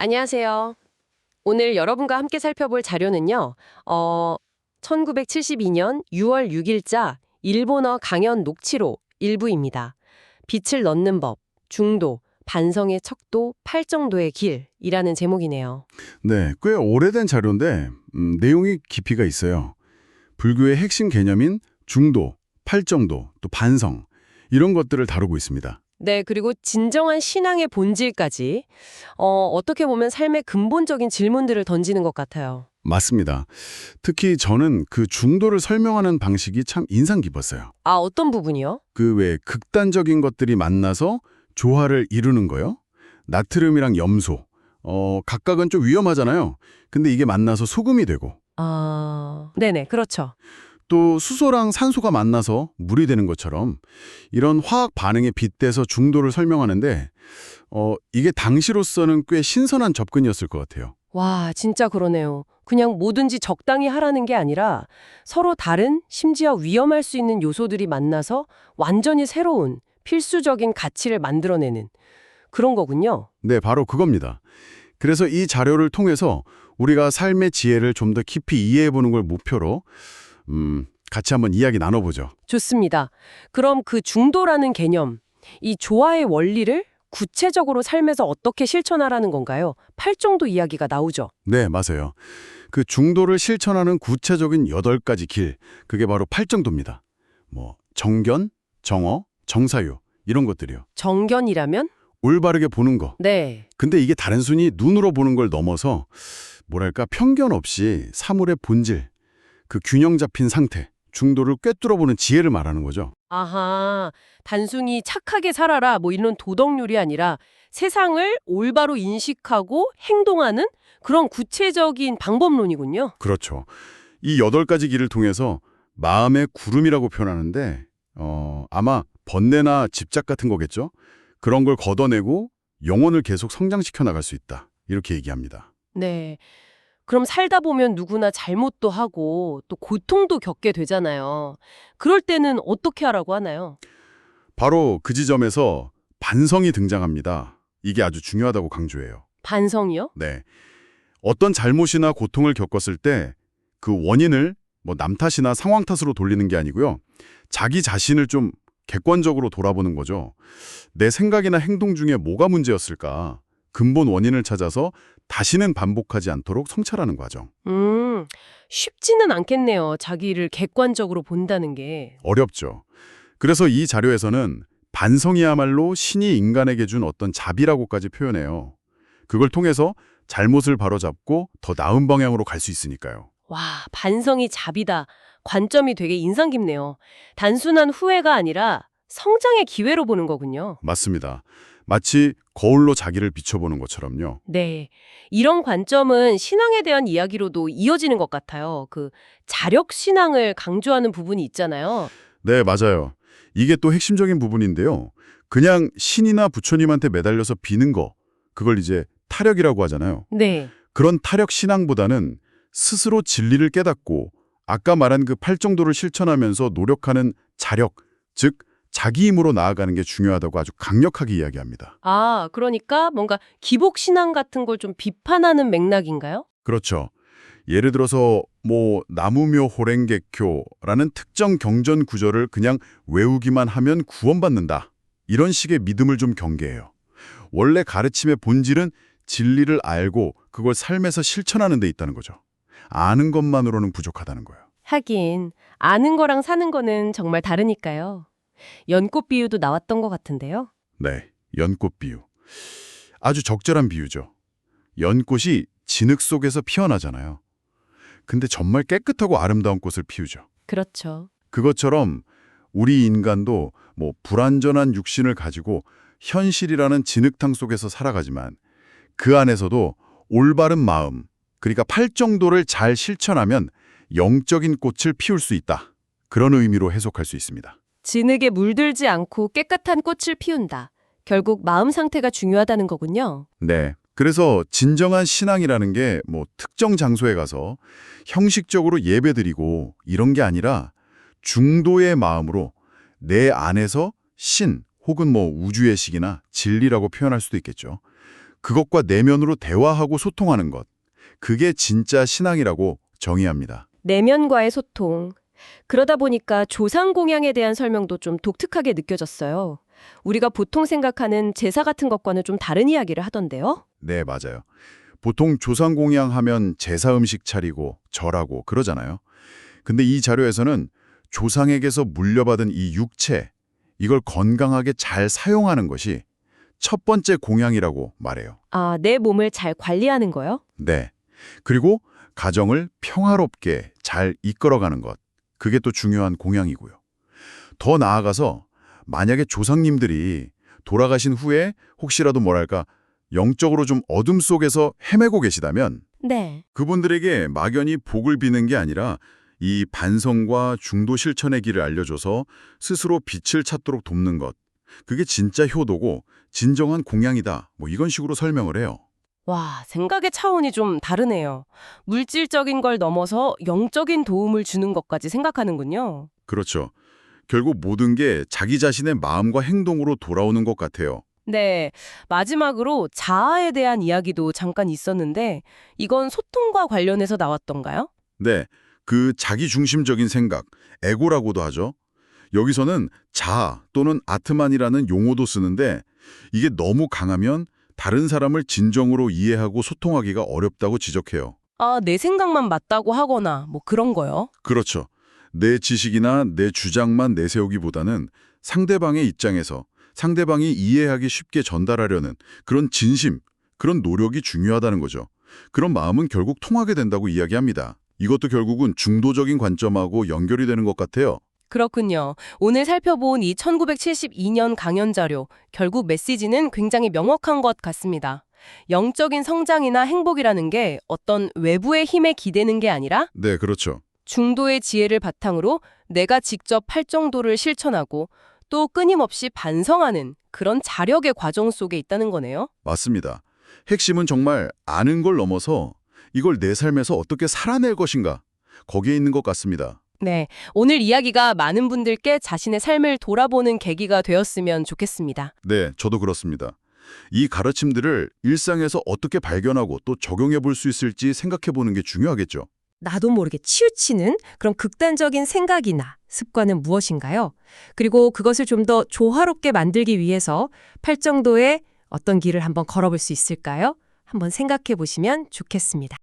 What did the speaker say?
안녕하세요. 오늘 여러분과 함께 살펴볼 자료는요. 1972년 6월 6일자 일본어 강연 녹취록 일부입니다. 빛을 넣는 법, 중도, 반성의 척도, 팔정도의 길이라는 제목이네요. 네, 꽤 오래된 자료인데 내용이 깊이가 있어요. 불교의 핵심 개념인 중도, 팔정도, 또 반성 이런 것들을 다루고 있습니다. 네, 그리고 진정한 신앙의 본질까지 어떻게 보면 삶의 근본적인 질문들을 던지는 것 같아요. 맞습니다. 특히 저는 그 중도를 설명하는 방식이 참 인상 깊었어요. 아, 어떤 부분이요? 그 왜 극단적인 것들이 만나서 조화를 이루는 거요. 나트륨이랑 염소. 각각은 좀 위험하잖아요. 근데 이게 만나서 소금이 되고 아, 네네, 그렇죠. 또 수소랑 산소가 만나서 물이 되는 것처럼 이런 화학 반응에 빗대서 중도를 설명하는데 이게 당시로서는 꽤 신선한 접근이었을 것 같아요. 와, 진짜 그러네요. 그냥 뭐든지 적당히 하라는 게 아니라 서로 다른, 심지어 위험할 수 있는 요소들이 만나서 완전히 새로운, 필수적인 가치를 만들어내는 그런 거군요. 네, 바로 그겁니다. 그래서 이 자료를 통해서 우리가 삶의 지혜를 좀 더 깊이 이해해보는 걸 목표로 같이 한번 이야기 나눠보죠. 좋습니다. 그럼 그 중도라는 개념, 이 조화의 원리를 구체적으로 삶에서 어떻게 실천하라는 건가요? 팔정도 이야기가 나오죠. 네, 맞아요. 그 중도를 실천하는 구체적인 8가지 길, 그게 바로 팔정도입니다. 뭐 정견, 정어, 정사유 이런 것들이요. 정견이라면? 올바르게 보는 거. 네. 근데 이게 단순히 눈으로 보는 걸 넘어서 뭐랄까 편견 없이 사물의 본질, 그 균형 잡힌 상태, 중도를 꿰뚫어보는 지혜를 말하는 거죠. 아하, 단순히 착하게 살아라 뭐 이런 도덕률이 아니라 세상을 올바로 인식하고 행동하는 그런 구체적인 방법론이군요. 그렇죠. 이 8가지 길을 통해서 마음의 구름이라고 표현하는데 아마 번뇌나 집착 같은 거겠죠? 그런 걸 걷어내고 영혼을 계속 성장시켜 나갈 수 있다. 이렇게 얘기합니다. 네. 그럼 살다 보면 누구나 잘못도 하고 또 고통도 겪게 되잖아요. 그럴 때는 어떻게 하라고 하나요? 바로 그 지점에서 반성이 등장합니다. 이게 아주 중요하다고 강조해요. 반성이요? 네. 어떤 잘못이나 고통을 겪었을 때 그 원인을 뭐 남 탓이나 상황 탓으로 돌리는 게 아니고요. 자기 자신을 좀 객관적으로 돌아보는 거죠. 내 생각이나 행동 중에 뭐가 문제였을까? 근본 원인을 찾아서 다시는 반복하지 않도록 성찰하는 과정. 음, 쉽지는 않겠네요. 자기를 객관적으로 본다는 게. 어렵죠. 그래서 이 자료에서는 반성이야말로 신이 인간에게 준 어떤 자비라고까지 표현해요. 그걸 통해서 잘못을 바로잡고 더 나은 방향으로 갈 수 있으니까요. 와, 반성이 자비다. 관점이 되게 인상 깊네요. 단순한 후회가 아니라 성장의 기회로 보는 거군요. 맞습니다. 마치 거울로 자기를 비춰보는 것처럼요. 네. 이런 관점은 신앙에 대한 이야기로도 이어지는 것 같아요. 그 자력 신앙을 강조하는 부분이 있잖아요. 네, 맞아요. 이게 또 핵심적인 부분인데요. 그냥 신이나 부처님한테 매달려서 비는 거, 그걸 이제 타력이라고 하잖아요. 네. 그런 타력 신앙보다는 스스로 진리를 깨닫고 아까 말한 그 팔정도를 실천하면서 노력하는 자력, 즉 자기 힘으로 나아가는 게 중요하다고 아주 강력하게 이야기합니다. 아, 그러니까 뭔가 기복 신앙 같은 걸 좀 비판하는 맥락인가요? 그렇죠. 예를 들어서 뭐 나무묘 호랭개교라는 특정 경전 구절을 그냥 외우기만 하면 구원받는다. 이런 식의 믿음을 좀 경계해요. 원래 가르침의 본질은 진리를 알고 그걸 삶에서 실천하는 데 있다는 거죠. 아는 것만으로는 부족하다는 거예요. 하긴 아는 거랑 사는 거는 정말 다르니까요. 연꽃 비유도 나왔던 것 같은데요. 네, 연꽃 비유. 아주 적절한 비유죠. 연꽃이 진흙 속에서 피어나잖아요. 근데 정말 깨끗하고 아름다운 꽃을 피우죠. 그렇죠. 그것처럼 우리 인간도 뭐 불완전한 육신을 가지고 현실이라는 진흙탕 속에서 살아가지만 그 안에서도 올바른 마음, 그러니까 팔정도를 잘 실천하면 영적인 꽃을 피울 수 있다. 그런 의미로 해석할 수 있습니다. 진흙에 물들지 않고 깨끗한 꽃을 피운다. 결국 마음 상태가 중요하다는 거군요. 네. 그래서 진정한 신앙이라는 게 뭐 특정 장소에 가서 형식적으로 예배드리고 이런 게 아니라 중도의 마음으로 내 안에서 신 혹은 뭐 우주의 식이나 진리라고 표현할 수도 있겠죠. 그것과 내면으로 대화하고 소통하는 것. 그게 진짜 신앙이라고 정의합니다. 내면과의 소통. 그러다 보니까 조상공양에 대한 설명도 좀 독특하게 느껴졌어요. 우리가 보통 생각하는 제사 같은 것과는 좀 다른 이야기를 하던데요. 네, 맞아요. 보통 조상공양하면 제사 음식 차리고 절하고 그러잖아요. 근데 이 자료에서는 조상에게서 물려받은 이 육체, 이걸 건강하게 잘 사용하는 것이 첫 번째 공양이라고 말해요. 아, 내 몸을 잘 관리하는 거요? 네. 그리고 가정을 평화롭게 잘 이끌어가는 것. 그게 또 중요한 공양이고요. 더 나아가서 만약에 조상님들이 돌아가신 후에 혹시라도 뭐랄까 영적으로 좀 어둠 속에서 헤매고 계시다면 네. 그분들에게 막연히 복을 비는 게 아니라 이 반성과 중도 실천의 길을 알려줘서 스스로 빛을 찾도록 돕는 것. 그게 진짜 효도고 진정한 공양이다. 뭐 이건 식으로 설명을 해요. 와, 생각의 차원이 좀 다르네요. 물질적인 걸 넘어서 영적인 도움을 주는 것까지 생각하는군요. 그렇죠. 결국 모든 게 자기 자신의 마음과 행동으로 돌아오는 것 같아요. 네, 마지막으로 자아에 대한 이야기도 잠깐 있었는데 이건 소통과 관련해서 나왔던가요? 네, 그 자기중심적인 생각, 에고라고도 하죠. 여기서는 자아 또는 아트만이라는 용어도 쓰는데 이게 너무 강하면 다른 사람을 진정으로 이해하고 소통하기가 어렵다고 지적해요. 아, 내 생각만 맞다고 하거나 뭐 그런 거요? 그렇죠. 내 지식이나 내 주장만 내세우기보다는 상대방의 입장에서 상대방이 이해하기 쉽게 전달하려는 그런 진심, 그런 노력이 중요하다는 거죠. 그런 마음은 결국 통하게 된다고 이야기합니다. 이것도 결국은 중도적인 관점하고 연결이 되는 것 같아요. 그렇군요. 오늘 살펴본 이 1972년 강연 자료, 결국 메시지는 굉장히 명확한 것 같습니다. 영적인 성장이나 행복이라는 게 어떤 외부의 힘에 기대는 게 아니라 네, 그렇죠. 중도의 지혜를 바탕으로 내가 직접 활정도를 실천하고 또 끊임없이 반성하는 그런 자력의 과정 속에 있다는 거네요. 맞습니다. 핵심은 정말 아는 걸 넘어서 이걸 내 삶에서 어떻게 살아낼 것인가, 거기에 있는 것 같습니다. 네, 오늘 이야기가 많은 분들께 자신의 삶을 돌아보는 계기가 되었으면 좋겠습니다. 네, 저도 그렇습니다. 이 가르침들을 일상에서 어떻게 발견하고 또 적용해 볼 수 있을지 생각해 보는 게 중요하겠죠. 나도 모르게 치우치는 그런 극단적인 생각이나 습관은 무엇인가요? 그리고 그것을 좀 더 조화롭게 만들기 위해서 팔정도에 어떤 길을 한번 걸어볼 수 있을까요? 한번 생각해 보시면 좋겠습니다.